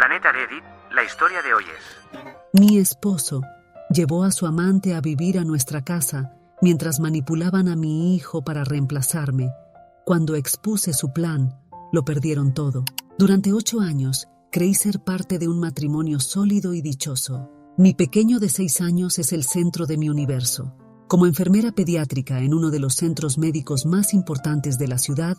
Planeta Reddit, la historia de hoy es... Mi esposo llevó a su amante a vivir a nuestra casa mientras manipulaban a mi hijo para reemplazarme. Cuando expuse su plan, lo perdieron todo. Durante 8 años, creí ser parte de un matrimonio sólido y dichoso. Mi pequeño de 6 años es el centro de mi universo. Como enfermera pediátrica en uno de los centros médicos más importantes de la ciudad,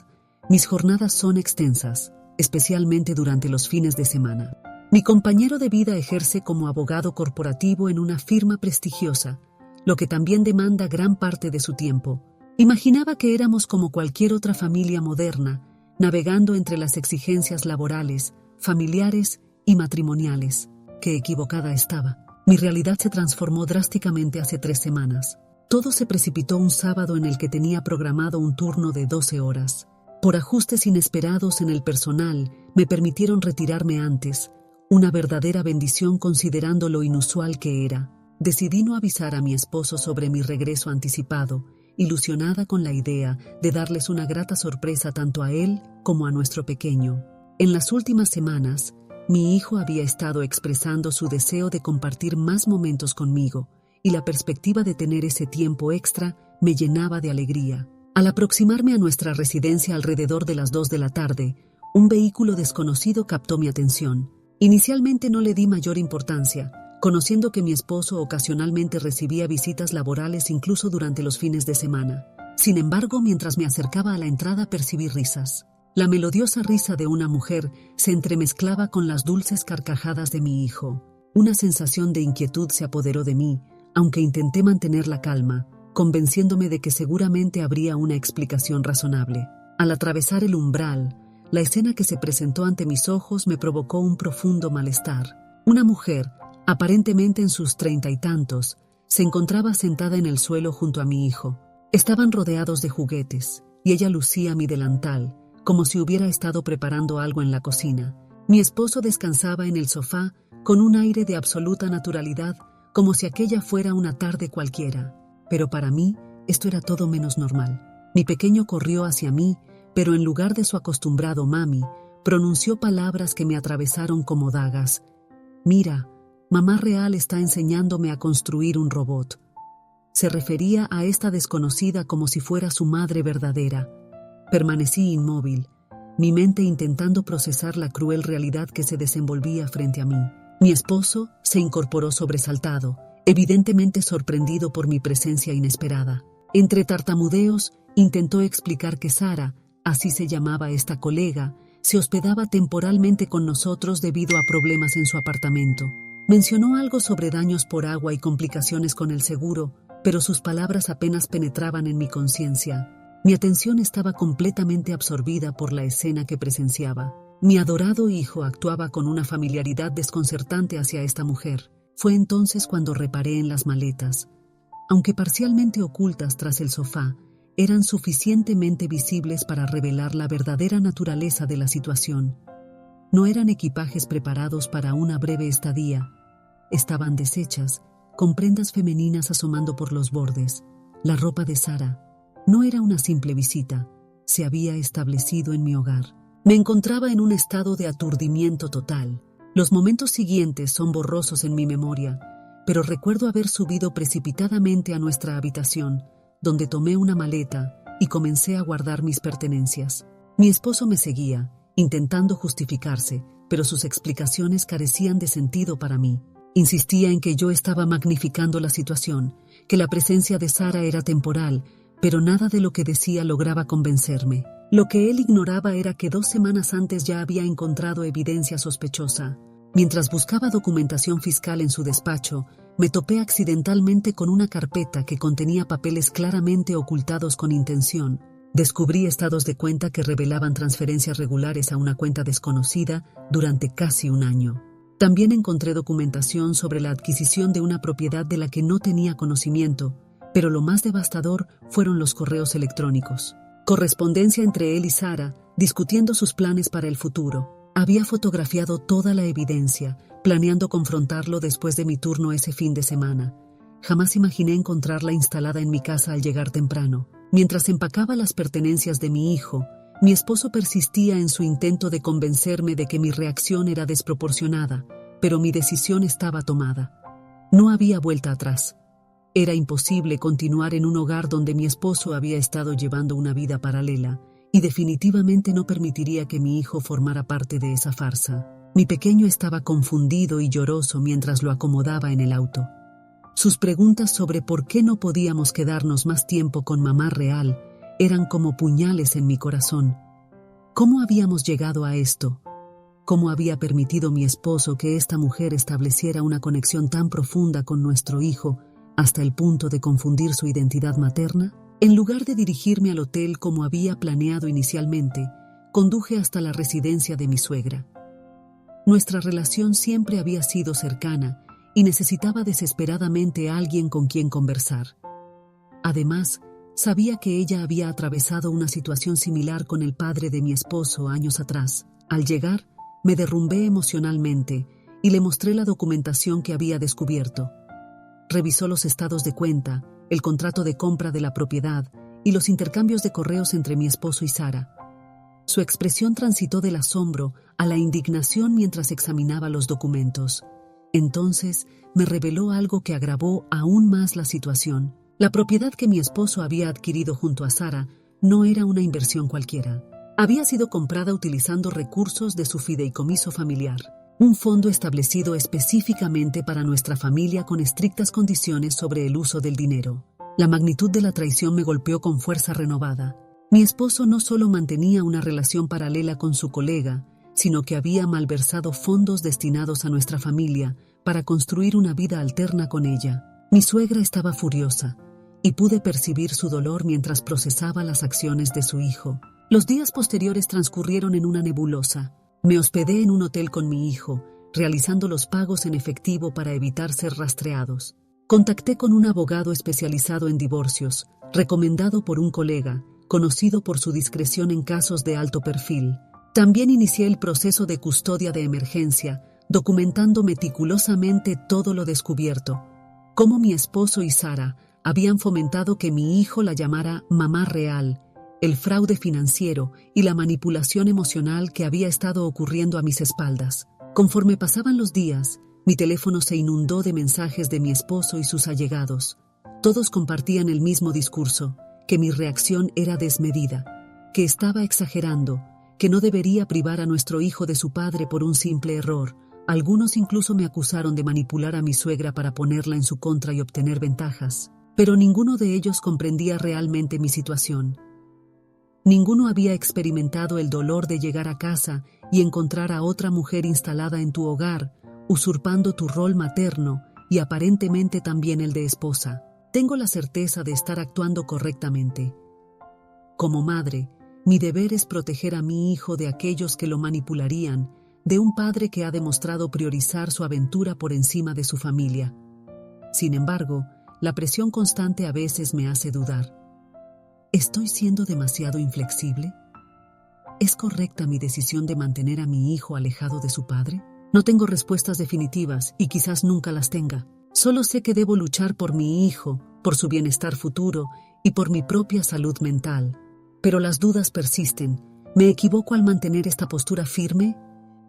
mis jornadas son extensas, especialmente durante los fines de semana. Mi compañero de vida ejerce como abogado corporativo en una firma prestigiosa, lo que también demanda gran parte de su tiempo. Imaginaba que éramos como cualquier otra familia moderna, navegando entre las exigencias laborales, familiares y matrimoniales. Qué equivocada estaba. Mi realidad se transformó drásticamente hace 3 semanas. Todo se precipitó un sábado en el que tenía programado un turno de 12 horas. Por ajustes inesperados en el personal, me permitieron retirarme antes, una verdadera bendición considerando lo inusual que era. Decidí no avisar a mi esposo sobre mi regreso anticipado, ilusionada con la idea de darles una grata sorpresa tanto a él como a nuestro pequeño. En las últimas semanas, mi hijo había estado expresando su deseo de compartir más momentos conmigo, y la perspectiva de tener ese tiempo extra me llenaba de alegría. Al aproximarme a nuestra residencia alrededor de las 2 de la tarde, un vehículo desconocido captó mi atención. Inicialmente no le di mayor importancia, conociendo que mi esposo ocasionalmente recibía visitas laborales incluso durante los fines de semana. Sin embargo, mientras me acercaba a la entrada percibí risas. La melodiosa risa de una mujer se entremezclaba con las dulces carcajadas de mi hijo. Una sensación de inquietud se apoderó de mí, aunque intenté mantener la calma, convenciéndome de que seguramente habría una explicación razonable. Al atravesar el umbral, la escena que se presentó ante mis ojos me provocó un profundo malestar. Una mujer, aparentemente en sus 30 y tantos, se encontraba sentada en el suelo junto a mi hijo. Estaban rodeados de juguetes, y ella lucía mi delantal, como si hubiera estado preparando algo en la cocina. Mi esposo descansaba en el sofá con un aire de absoluta naturalidad, como si aquella fuera una tarde cualquiera. Pero para mí, esto era todo menos normal. Mi pequeño corrió hacia mí, pero en lugar de su acostumbrado mami, pronunció palabras que me atravesaron como dagas. «Mira, mamá real está enseñándome a construir un robot». Se refería a esta desconocida como si fuera su madre verdadera. Permanecí inmóvil, mi mente intentando procesar la cruel realidad que se desenvolvía frente a mí. Mi esposo se incorporó sobresaltado, evidentemente sorprendido por mi presencia inesperada. Entre tartamudeos, intentó explicar que Sara, así se llamaba esta colega, se hospedaba temporalmente con nosotros debido a problemas en su apartamento. Mencionó algo sobre daños por agua y complicaciones con el seguro, pero sus palabras apenas penetraban en mi conciencia. Mi atención estaba completamente absorbida por la escena que presenciaba. Mi adorado hijo actuaba con una familiaridad desconcertante hacia esta mujer. Fue entonces cuando reparé en las maletas. Aunque parcialmente ocultas tras el sofá, eran suficientemente visibles para revelar la verdadera naturaleza de la situación. No eran equipajes preparados para una breve estadía. Estaban deshechas, con prendas femeninas asomando por los bordes. La ropa de Sara no era una simple visita, se había establecido en mi hogar. Me encontraba en un estado de aturdimiento total. Los momentos siguientes son borrosos en mi memoria, pero recuerdo haber subido precipitadamente a nuestra habitación, donde tomé una maleta y comencé a guardar mis pertenencias. Mi esposo me seguía, intentando justificarse, pero sus explicaciones carecían de sentido para mí. Insistía en que yo estaba magnificando la situación, que la presencia de Sara era temporal, pero nada de lo que decía lograba convencerme. Lo que él ignoraba era que 2 semanas antes ya había encontrado evidencia sospechosa. Mientras buscaba documentación fiscal en su despacho, me topé accidentalmente con una carpeta que contenía papeles claramente ocultados con intención. Descubrí estados de cuenta que revelaban transferencias regulares a una cuenta desconocida durante casi 1 año. También encontré documentación sobre la adquisición de una propiedad de la que no tenía conocimiento, pero lo más devastador fueron los correos electrónicos. Correspondencia entre él y Sara, discutiendo sus planes para el futuro. Había fotografiado toda la evidencia, planeando confrontarlo después de mi turno ese fin de semana. Jamás imaginé encontrarla instalada en mi casa al llegar temprano. Mientras empacaba las pertenencias de mi hijo, Mi esposo persistía en su intento de convencerme de que mi reacción era desproporcionada, pero mi decisión estaba tomada. No había vuelta atrás. Era imposible continuar en un hogar donde mi esposo había estado llevando una vida paralela, y definitivamente no permitiría que mi hijo formara parte de esa farsa. Mi pequeño estaba confundido y lloroso mientras lo acomodaba en el auto. Sus preguntas sobre por qué no podíamos quedarnos más tiempo con mamá real eran como puñales en mi corazón. ¿Cómo habíamos llegado a esto? ¿Cómo había permitido mi esposo que esta mujer estableciera una conexión tan profunda con nuestro hijo hasta el punto de confundir su identidad materna? En lugar de dirigirme al hotel como había planeado inicialmente, conduje hasta la residencia de mi suegra. Nuestra relación siempre había sido cercana y necesitaba desesperadamente a alguien con quien conversar. Además, sabía que ella había atravesado una situación similar con el padre de mi esposo años atrás. Al llegar, me derrumbé emocionalmente y le mostré la documentación que había descubierto. Revisó los estados de cuenta, el contrato de compra de la propiedad y los intercambios de correos entre mi esposo y Sara. Su expresión transitó del asombro a la indignación mientras examinaba los documentos. Entonces, me reveló algo que agravó aún más la situación. La propiedad que mi esposo había adquirido junto a Sara no era una inversión cualquiera. Había sido comprada utilizando recursos de su fideicomiso familiar, un fondo establecido específicamente para nuestra familia con estrictas condiciones sobre el uso del dinero. La magnitud de la traición me golpeó con fuerza renovada. Mi esposo no solo mantenía una relación paralela con su colega, sino que había malversado fondos destinados a nuestra familia para construir una vida alterna con ella. Mi suegra estaba furiosa, y pude percibir su dolor mientras procesaba las acciones de su hijo. Los días posteriores transcurrieron en una nebulosa. Me hospedé en un hotel con mi hijo, realizando los pagos en efectivo para evitar ser rastreados. Contacté con un abogado especializado en divorcios, recomendado por un colega, conocido por su discreción en casos de alto perfil. También inicié el proceso de custodia de emergencia, documentando meticulosamente todo lo descubierto. Cómo mi esposo y Sara habían fomentado que mi hijo la llamara mamá real, el fraude financiero y la manipulación emocional que había estado ocurriendo a mis espaldas. Conforme pasaban los días, mi teléfono se inundó de mensajes de mi esposo y sus allegados. Todos compartían el mismo discurso, que mi reacción era desmedida, que estaba exagerando, que no debería privar a nuestro hijo de su padre por un simple error. Algunos incluso me acusaron de manipular a mi suegra para ponerla en su contra y obtener ventajas. Pero ninguno de ellos comprendía realmente mi situación. Ninguno había experimentado el dolor de llegar a casa y encontrar a otra mujer instalada en tu hogar, usurpando tu rol materno y aparentemente también el de esposa. Tengo la certeza de estar actuando correctamente. Como madre, mi deber es proteger a mi hijo de aquellos que lo manipularían, de un padre que ha demostrado priorizar su aventura por encima de su familia. Sin embargo, la presión constante a veces me hace dudar. ¿Estoy siendo demasiado inflexible? ¿Es correcta mi decisión de mantener a mi hijo alejado de su padre? No tengo respuestas definitivas y quizás nunca las tenga. Solo sé que debo luchar por mi hijo, por su bienestar futuro y por mi propia salud mental. Pero las dudas persisten. ¿Me equivoco al mantener esta postura firme?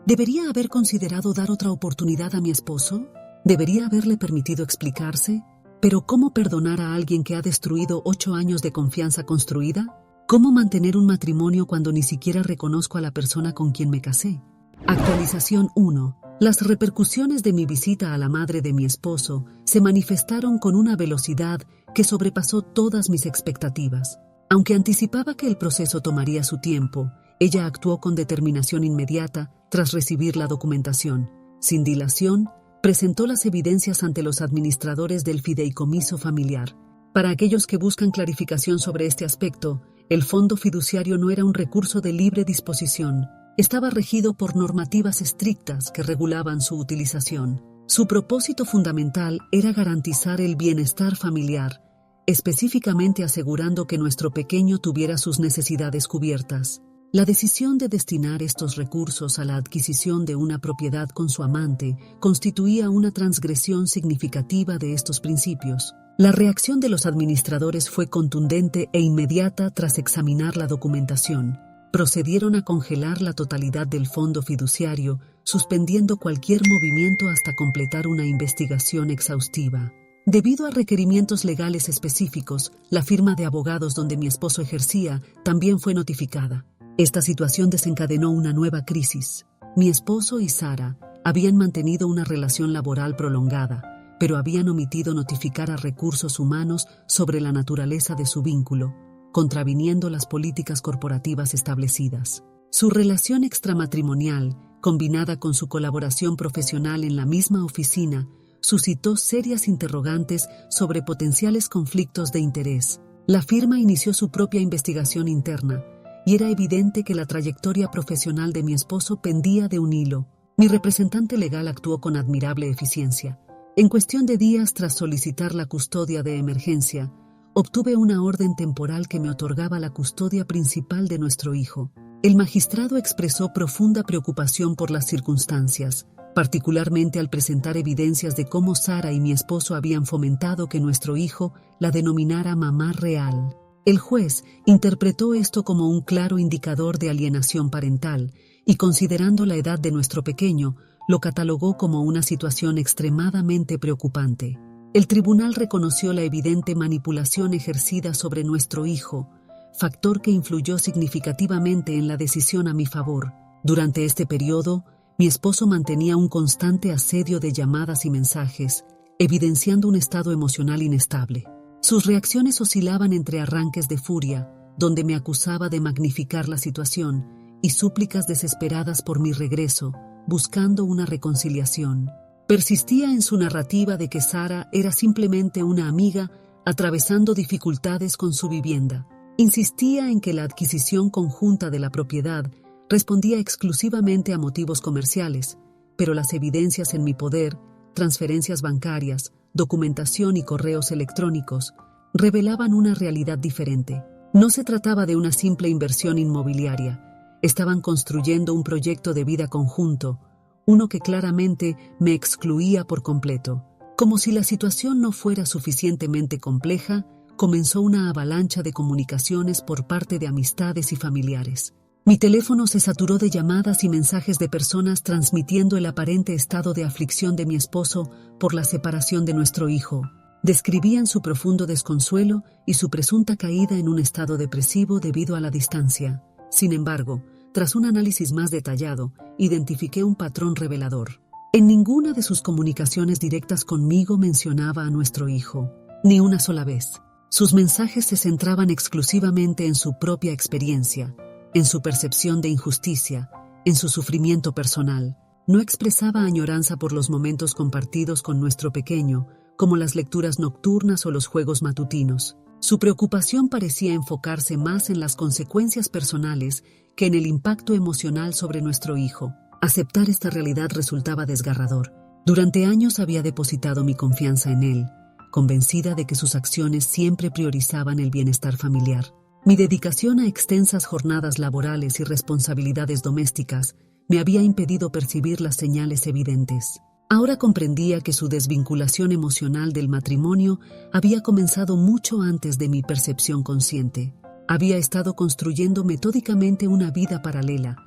¿Debería haber considerado dar otra oportunidad a mi esposo? ¿Debería haberle permitido explicarse? ¿Pero cómo perdonar a alguien que ha destruido 8 años de confianza construida? ¿Cómo mantener un matrimonio cuando ni siquiera reconozco a la persona con quien me casé? Actualización 1. Las repercusiones de mi visita a la madre de mi esposo se manifestaron con una velocidad que sobrepasó todas mis expectativas. Aunque anticipaba que el proceso tomaría su tiempo, ella actuó con determinación inmediata tras recibir la documentación. Sin dilación, presentó las evidencias ante los administradores del fideicomiso familiar. Para aquellos que buscan clarificación sobre este aspecto, el fondo fiduciario no era un recurso de libre disposición. Estaba regido por normativas estrictas que regulaban su utilización. Su propósito fundamental era garantizar el bienestar familiar, específicamente asegurando que nuestro pequeño tuviera sus necesidades cubiertas. La decisión de destinar estos recursos a la adquisición de una propiedad con su amante constituía una transgresión significativa de estos principios. La reacción de los administradores fue contundente e inmediata tras examinar la documentación. procedieron a congelar la totalidad del fondo fiduciario, suspendiendo cualquier movimiento hasta completar una investigación exhaustiva. Debido a requerimientos legales específicos, la firma de abogados donde mi esposo ejercía también fue notificada. Esta situación desencadenó una nueva crisis. Mi esposo y Sara habían mantenido una relación laboral prolongada, pero habían omitido notificar a Recursos Humanos sobre la naturaleza de su vínculo, contraviniendo las políticas corporativas establecidas. Su relación extramatrimonial, combinada con su colaboración profesional en la misma oficina, suscitó serias interrogantes sobre potenciales conflictos de interés. La firma inició su propia investigación interna, y era evidente que la trayectoria profesional de mi esposo pendía de un hilo. Mi representante legal actuó con admirable eficiencia. En cuestión de días tras solicitar la custodia de emergencia, obtuve una orden temporal que me otorgaba la custodia principal de nuestro hijo. El magistrado expresó profunda preocupación por las circunstancias, particularmente al presentar evidencias de cómo Sara y mi esposo habían fomentado que nuestro hijo la denominara mamá real. El juez interpretó esto como un claro indicador de alienación parental y, considerando la edad de nuestro pequeño, lo catalogó como una situación extremadamente preocupante. El tribunal reconoció la evidente manipulación ejercida sobre nuestro hijo, factor que influyó significativamente en la decisión a mi favor. Durante este periodo, mi esposo mantenía un constante asedio de llamadas y mensajes, evidenciando un estado emocional inestable. Sus reacciones oscilaban entre arranques de furia, donde me acusaba de magnificar la situación, y súplicas desesperadas por mi regreso, buscando una reconciliación. Persistía en su narrativa de que Sara era simplemente una amiga atravesando dificultades con su vivienda. Insistía en que la adquisición conjunta de la propiedad respondía exclusivamente a motivos comerciales, pero las evidencias en mi poder, transferencias bancarias, documentación y correos electrónicos revelaban una realidad diferente. No se trataba de una simple inversión inmobiliaria. Estaban construyendo un proyecto de vida conjunto, uno que claramente me excluía por completo. Como si la situación no fuera suficientemente compleja, comenzó una avalancha de comunicaciones por parte de amistades y familiares. Mi teléfono se saturó de llamadas y mensajes de personas transmitiendo el aparente estado de aflicción de mi esposo por la separación de nuestro hijo. Describían su profundo desconsuelo y su presunta caída en un estado depresivo debido a la distancia. Sin embargo, tras un análisis más detallado, identifiqué un patrón revelador. En ninguna de sus comunicaciones directas conmigo mencionaba a nuestro hijo, ni una sola vez. Sus mensajes se centraban exclusivamente en su propia experiencia, en su percepción de injusticia, en su sufrimiento personal. No expresaba añoranza por los momentos compartidos con nuestro pequeño, como las lecturas nocturnas o los juegos matutinos. Su preocupación parecía enfocarse más en las consecuencias personales que en el impacto emocional sobre nuestro hijo. Aceptar esta realidad resultaba desgarrador. Durante años había depositado mi confianza en él, convencida de que sus acciones siempre priorizaban el bienestar familiar. Mi dedicación a extensas jornadas laborales y responsabilidades domésticas me había impedido percibir las señales evidentes. Ahora comprendía que su desvinculación emocional del matrimonio había comenzado mucho antes de mi percepción consciente. Había estado construyendo metódicamente una vida paralela,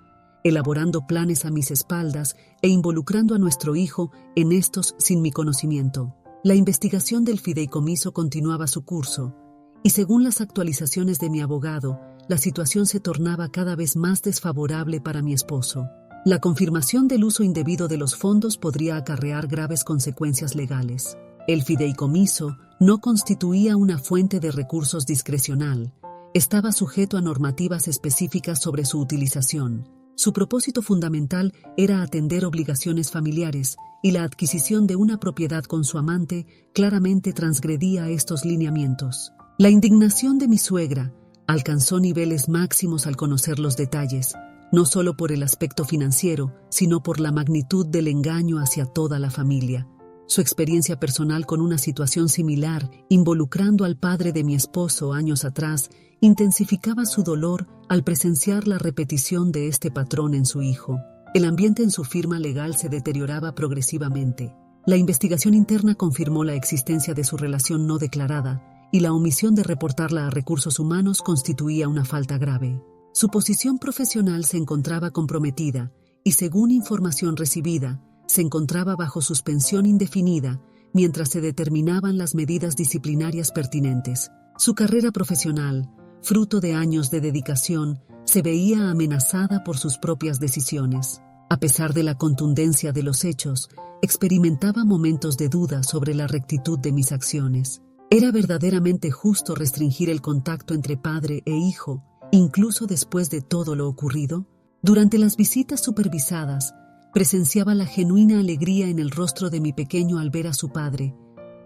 elaborando planes a mis espaldas e involucrando a nuestro hijo en estos sin mi conocimiento. La investigación del fideicomiso continuaba su curso, y según las actualizaciones de mi abogado, la situación se tornaba cada vez más desfavorable para mi esposo. La confirmación del uso indebido de los fondos podría acarrear graves consecuencias legales. El fideicomiso no constituía una fuente de recursos discrecional. Estaba sujeto a normativas específicas sobre su utilización. Su propósito fundamental era atender obligaciones familiares, y la adquisición de una propiedad con su amante claramente transgredía estos lineamientos. La indignación de mi suegra alcanzó niveles máximos al conocer los detalles, no solo por el aspecto financiero, sino por la magnitud del engaño hacia toda la familia. Su experiencia personal con una situación similar, involucrando al padre de mi esposo años atrás, intensificaba su dolor al presenciar la repetición de este patrón en su hijo. El ambiente en su firma legal se deterioraba progresivamente. La investigación interna confirmó la existencia de su relación no declarada, y la omisión de reportarla a Recursos Humanos constituía una falta grave. Su posición profesional se encontraba comprometida y, según información recibida, se encontraba bajo suspensión indefinida mientras se determinaban las medidas disciplinarias pertinentes. Su carrera profesional, fruto de años de dedicación, se veía amenazada por sus propias decisiones. A pesar de la contundencia de los hechos, experimentaba momentos de duda sobre la rectitud de mis acciones. ¿Era verdaderamente justo restringir el contacto entre padre e hijo, incluso después de todo lo ocurrido? Durante las visitas supervisadas, presenciaba la genuina alegría en el rostro de mi pequeño al ver a su padre,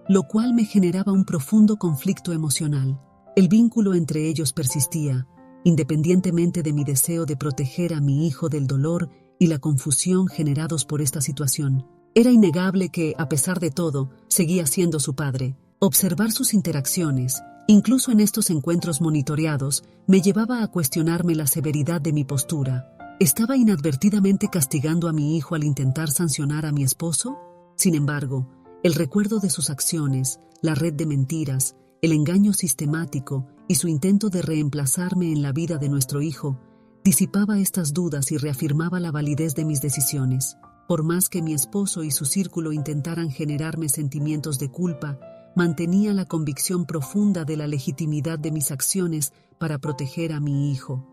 lo cual me generaba un profundo conflicto emocional. El vínculo entre ellos persistía, independientemente de mi deseo de proteger a mi hijo del dolor y la confusión generados por esta situación. Era innegable que, a pesar de todo, seguía siendo su padre. Observar sus interacciones, incluso en estos encuentros monitoreados, me llevaba a cuestionarme la severidad de mi postura. ¿Estaba inadvertidamente castigando a mi hijo al intentar sancionar a mi esposo? Sin embargo, el recuerdo de sus acciones, la red de mentiras, el engaño sistemático y su intento de reemplazarme en la vida de nuestro hijo, disipaba estas dudas y reafirmaba la validez de mis decisiones. Por más que mi esposo y su círculo intentaran generarme sentimientos de culpa, mantenía la convicción profunda de la legitimidad de mis acciones para proteger a mi hijo.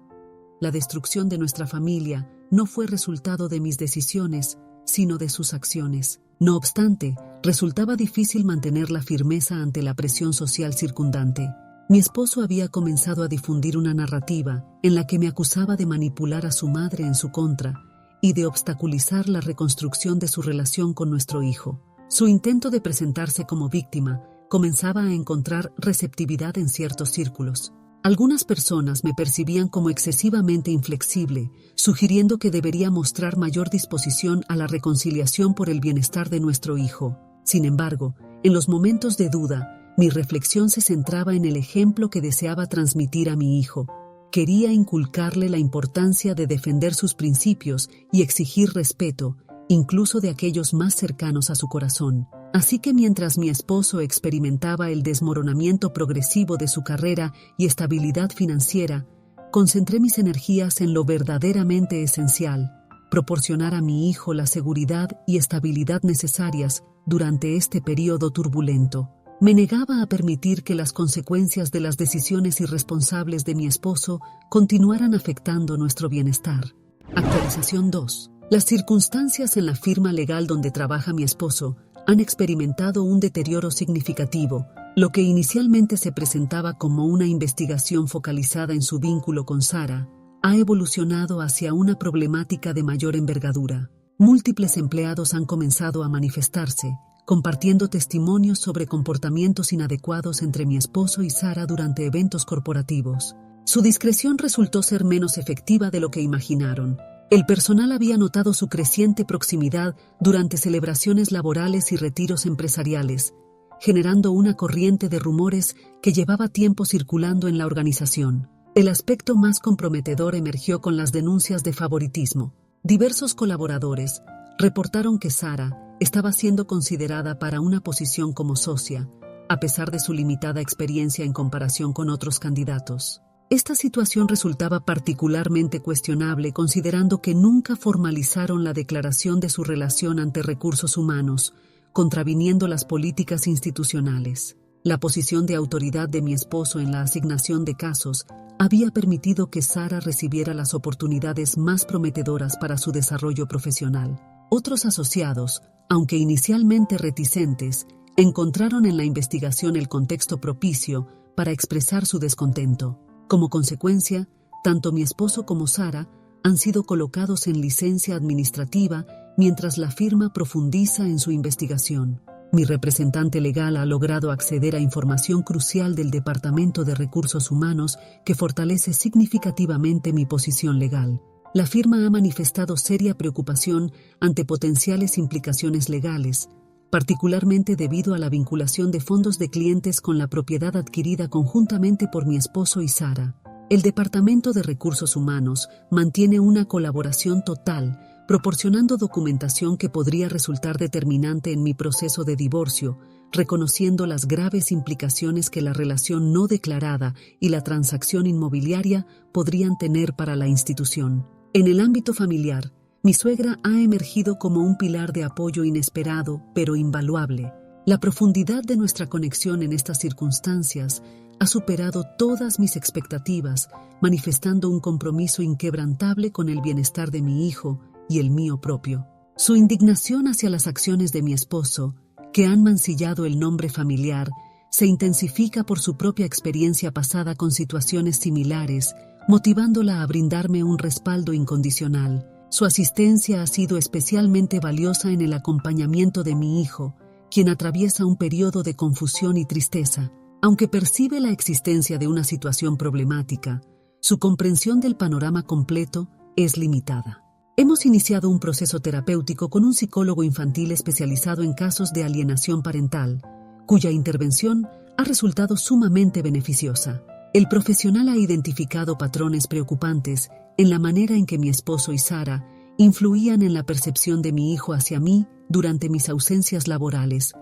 La destrucción de nuestra familia no fue resultado de mis decisiones, sino de sus acciones. No obstante, resultaba difícil mantener la firmeza ante la presión social circundante. Mi esposo había comenzado a difundir una narrativa en la que me acusaba de manipular a su madre en su contra y de obstaculizar la reconstrucción de su relación con nuestro hijo. Su intento de presentarse como víctima comenzaba a encontrar receptividad en ciertos círculos. Algunas personas me percibían como excesivamente inflexible, sugiriendo que debería mostrar mayor disposición a la reconciliación por el bienestar de nuestro hijo. Sin embargo, en los momentos de duda, mi reflexión se centraba en el ejemplo que deseaba transmitir a mi hijo. Quería inculcarle la importancia de defender sus principios y exigir respeto, incluso de aquellos más cercanos a su corazón. Así que mientras mi esposo experimentaba el desmoronamiento progresivo de su carrera y estabilidad financiera, concentré mis energías en lo verdaderamente esencial: proporcionar a mi hijo la seguridad y estabilidad necesarias durante este periodo turbulento. Me negaba a permitir que las consecuencias de las decisiones irresponsables de mi esposo continuaran afectando nuestro bienestar. Actualización 2. Las circunstancias en la firma legal donde trabaja mi esposo han experimentado un deterioro significativo. Lo que inicialmente se presentaba como una investigación focalizada en su vínculo con Sara, ha evolucionado hacia una problemática de mayor envergadura. Múltiples empleados han comenzado a manifestarse, compartiendo testimonios sobre comportamientos inadecuados entre mi esposo y Sara durante eventos corporativos. Su discreción resultó ser menos efectiva de lo que imaginaron. El personal había notado su creciente proximidad durante celebraciones laborales y retiros empresariales, generando una corriente de rumores que llevaba tiempo circulando en la organización. El aspecto más comprometedor emergió con las denuncias de favoritismo. Diversos colaboradores reportaron que Sara estaba siendo considerada para una posición como socia, a pesar de su limitada experiencia en comparación con otros candidatos. Esta situación resultaba particularmente cuestionable considerando que nunca formalizaron la declaración de su relación ante recursos humanos, contraviniendo las políticas institucionales. La posición de autoridad de mi esposo en la asignación de casos había permitido que Sara recibiera las oportunidades más prometedoras para su desarrollo profesional. Otros asociados, aunque inicialmente reticentes, encontraron en la investigación el contexto propicio para expresar su descontento. Como consecuencia, tanto mi esposo como Sara han sido colocados en licencia administrativa mientras la firma profundiza en su investigación. Mi representante legal ha logrado acceder a información crucial del Departamento de Recursos Humanos que fortalece significativamente mi posición legal. La firma ha manifestado seria preocupación ante potenciales implicaciones legales, particularmente debido a la vinculación de fondos de clientes con la propiedad adquirida conjuntamente por mi esposo y Sara. El Departamento de Recursos Humanos mantiene una colaboración total, proporcionando documentación que podría resultar determinante en mi proceso de divorcio, reconociendo las graves implicaciones que la relación no declarada y la transacción inmobiliaria podrían tener para la institución. En el ámbito familiar, mi suegra ha emergido como un pilar de apoyo inesperado, pero invaluable. La profundidad de nuestra conexión en estas circunstancias ha superado todas mis expectativas, manifestando un compromiso inquebrantable con el bienestar de mi hijo y el mío propio. Su indignación hacia las acciones de mi esposo, que han mancillado el nombre familiar, se intensifica por su propia experiencia pasada con situaciones similares, motivándola a brindarme un respaldo incondicional. Su asistencia ha sido especialmente valiosa en el acompañamiento de mi hijo, quien atraviesa un periodo de confusión y tristeza. Aunque percibe la existencia de una situación problemática, su comprensión del panorama completo es limitada. Hemos iniciado un proceso terapéutico con un psicólogo infantil especializado en casos de alienación parental, cuya intervención ha resultado sumamente beneficiosa. El profesional ha identificado patrones preocupantes en la manera en que mi esposo y Sara influían en la percepción de mi hijo hacia mí durante mis ausencias laborales,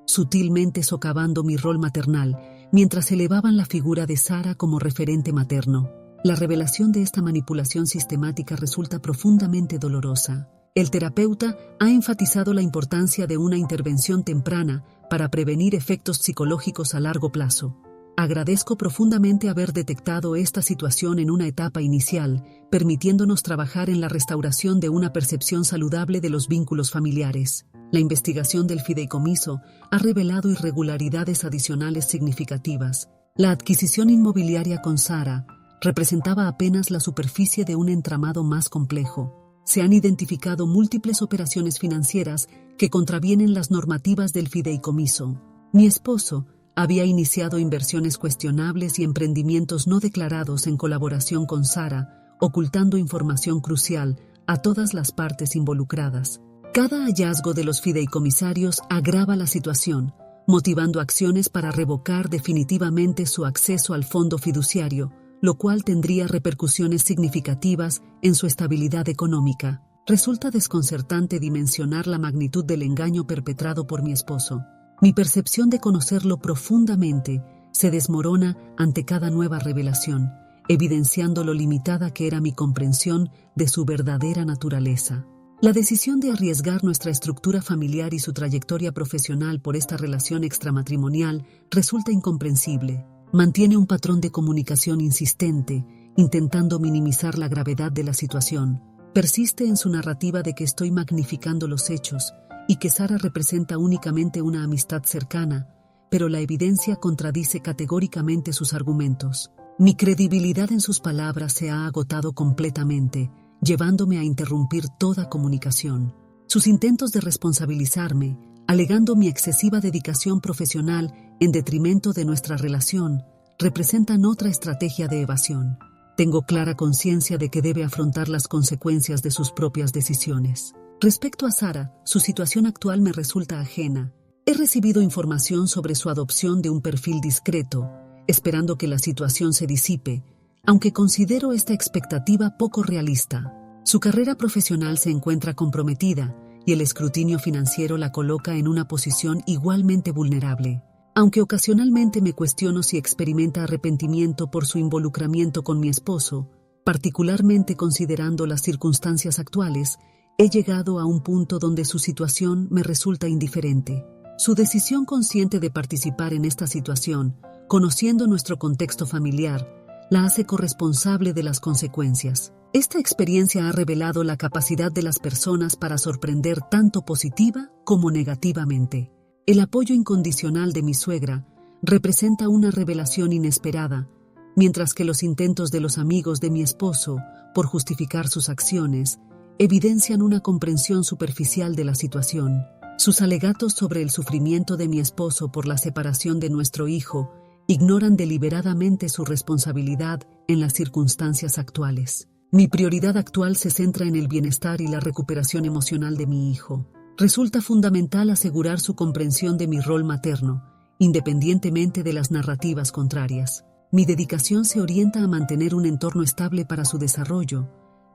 sutilmente socavando mi rol maternal mientras elevaban la figura de Sara como referente materno. La revelación de esta manipulación sistemática resulta profundamente dolorosa. El terapeuta ha enfatizado la importancia de una intervención temprana para prevenir efectos psicológicos a largo plazo. Agradezco profundamente haber detectado esta situación en una etapa inicial, permitiéndonos trabajar en la restauración de una percepción saludable de los vínculos familiares. La investigación del fideicomiso ha revelado irregularidades adicionales significativas. La adquisición inmobiliaria con Sara representaba apenas la superficie de un entramado más complejo. Se han identificado múltiples operaciones financieras que contravienen las normativas del fideicomiso. Mi esposo había iniciado inversiones cuestionables y emprendimientos no declarados en colaboración con Sara, ocultando información crucial a todas las partes involucradas. Cada hallazgo de los fideicomisarios agrava la situación, motivando acciones para revocar definitivamente su acceso al fondo fiduciario, lo cual tendría repercusiones significativas en su estabilidad económica. Resulta desconcertante dimensionar la magnitud del engaño perpetrado por mi esposo. Mi percepción de conocerlo profundamente se desmorona ante cada nueva revelación, evidenciando lo limitada que era mi comprensión de su verdadera naturaleza. La decisión de arriesgar nuestra estructura familiar y su trayectoria profesional por esta relación extramatrimonial resulta incomprensible. Mantiene un patrón de comunicación insistente, intentando minimizar la gravedad de la situación. Persiste en su narrativa de que estoy magnificando los hechos y que Sara representa únicamente una amistad cercana, pero la evidencia contradice categóricamente sus argumentos. Mi credibilidad en sus palabras se ha agotado completamente, llevándome a interrumpir toda comunicación. Sus intentos de responsabilizarme, alegando mi excesiva dedicación profesional en detrimento de nuestra relación, representan otra estrategia de evasión. Tengo clara conciencia de que debe afrontar las consecuencias de sus propias decisiones. Respecto a Sara, su situación actual me resulta ajena. He recibido información sobre su adopción de un perfil discreto, esperando que la situación se disipe, aunque considero esta expectativa poco realista. Su carrera profesional se encuentra comprometida y el escrutinio financiero la coloca en una posición igualmente vulnerable. Aunque ocasionalmente me cuestiono si experimenta arrepentimiento por su involucramiento con mi esposo, particularmente considerando las circunstancias actuales, he llegado a un punto donde su situación me resulta indiferente. Su decisión consciente de participar en esta situación, conociendo nuestro contexto familiar, la hace corresponsable de las consecuencias. Esta experiencia ha revelado la capacidad de las personas para sorprender tanto positiva como negativamente. El apoyo incondicional de mi suegra representa una revelación inesperada, mientras que los intentos de los amigos de mi esposo por justificar sus acciones evidencian una comprensión superficial de la situación. Sus alegatos sobre el sufrimiento de mi esposo por la separación de nuestro hijo ignoran deliberadamente su responsabilidad en las circunstancias actuales. Mi prioridad actual se centra en el bienestar y la recuperación emocional de mi hijo. Resulta fundamental asegurar su comprensión de mi rol materno, independientemente de las narrativas contrarias. Mi dedicación se orienta a mantener un entorno estable para su desarrollo,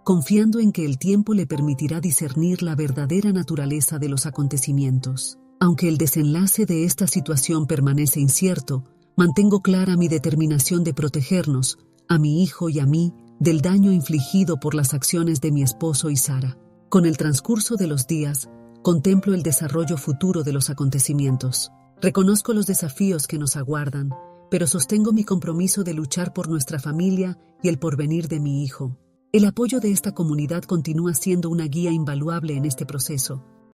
confiando en que el tiempo le permitirá discernir la verdadera naturaleza de los acontecimientos. Aunque el desenlace de esta situación permanece incierto, mantengo clara mi determinación de protegernos, a mi hijo y a mí, del daño infligido por las acciones de mi esposo y Sara. Con el transcurso de los días, contemplo el desarrollo futuro de los acontecimientos. Reconozco los desafíos que nos aguardan, pero sostengo mi compromiso de luchar por nuestra familia y el porvenir de mi hijo. El apoyo de esta comunidad continúa siendo una guía invaluable en este proceso,